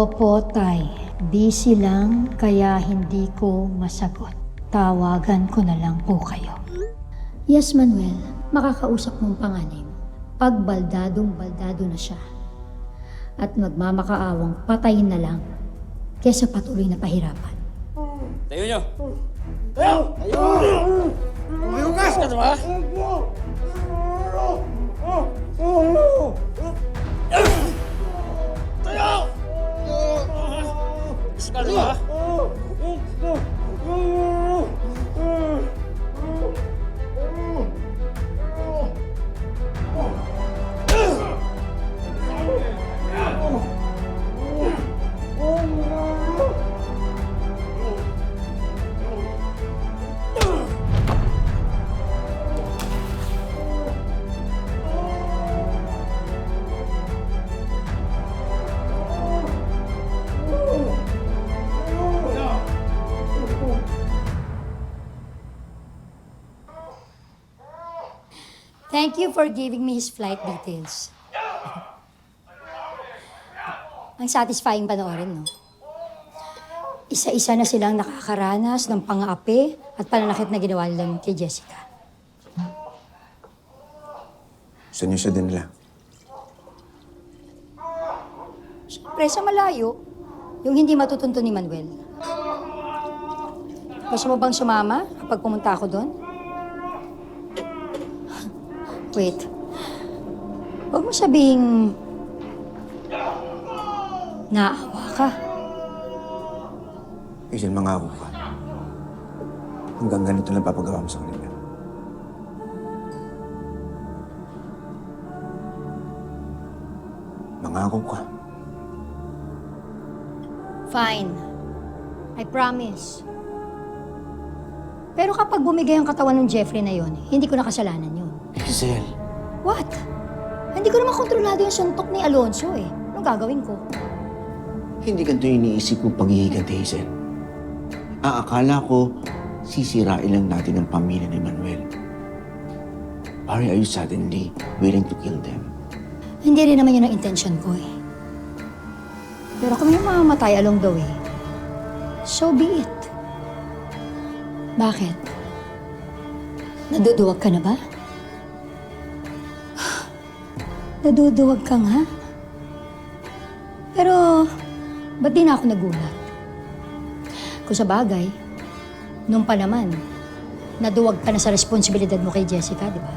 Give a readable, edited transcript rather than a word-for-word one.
Opo, Tay. Busy lang, kaya hindi ko masagot. Tawagan ko na lang po kayo. Yes, Manuel. Makakausap mong panganay mo. Pag baldadong-baldado na siya. At magmamakaawang patayin na lang kesa patuloy na pahirapan. Tayo nyo! Tayo! Tayo! Mayugas ka ba? Tayo! Iska ba? Thank you for giving me his flight details. Ang satisfying panoorin, no? Isa-isa na silang nakakaranas ng pang-aapi at pananakit na ginawa nila kay Jessica. Saan niyo siya dinala? Siyempre, sa malayo, yung hindi matutunto ni Manuel. Gusto mo bang sumama kapag pumunta ako doon? Wait. Huwag mo sabihing naawa ka. Hazel, mangako ka. Hanggang ganito lang papagawa mo sa kanila. Mangako ka. Fine. I promise. Pero kapag bumigay ang katawan ng Jeffrey na yon, hindi ko na kasalanan yun. Hazel. What? Hindi ko naman kontrolado yung suntok ni Alonso eh. Anong gagawin ko? Hindi ganito yung iniisip kong paghihiganti, Hazel. Akala ko, sisirain lang natin ang pamilya ni Manuel. Why are you suddenly willing to kill them? Hindi rin naman yun ang intention ko eh. Pero kung may mamamatay along the way, so be it. Bakit? Naduduwag ka na ba? Naduduwag ka nga? Pero, ba't di na ako nagulat? Kung sa bagay, nung pa naman, naduwag ka na sa responsibilidad mo kay Jessica, di ba?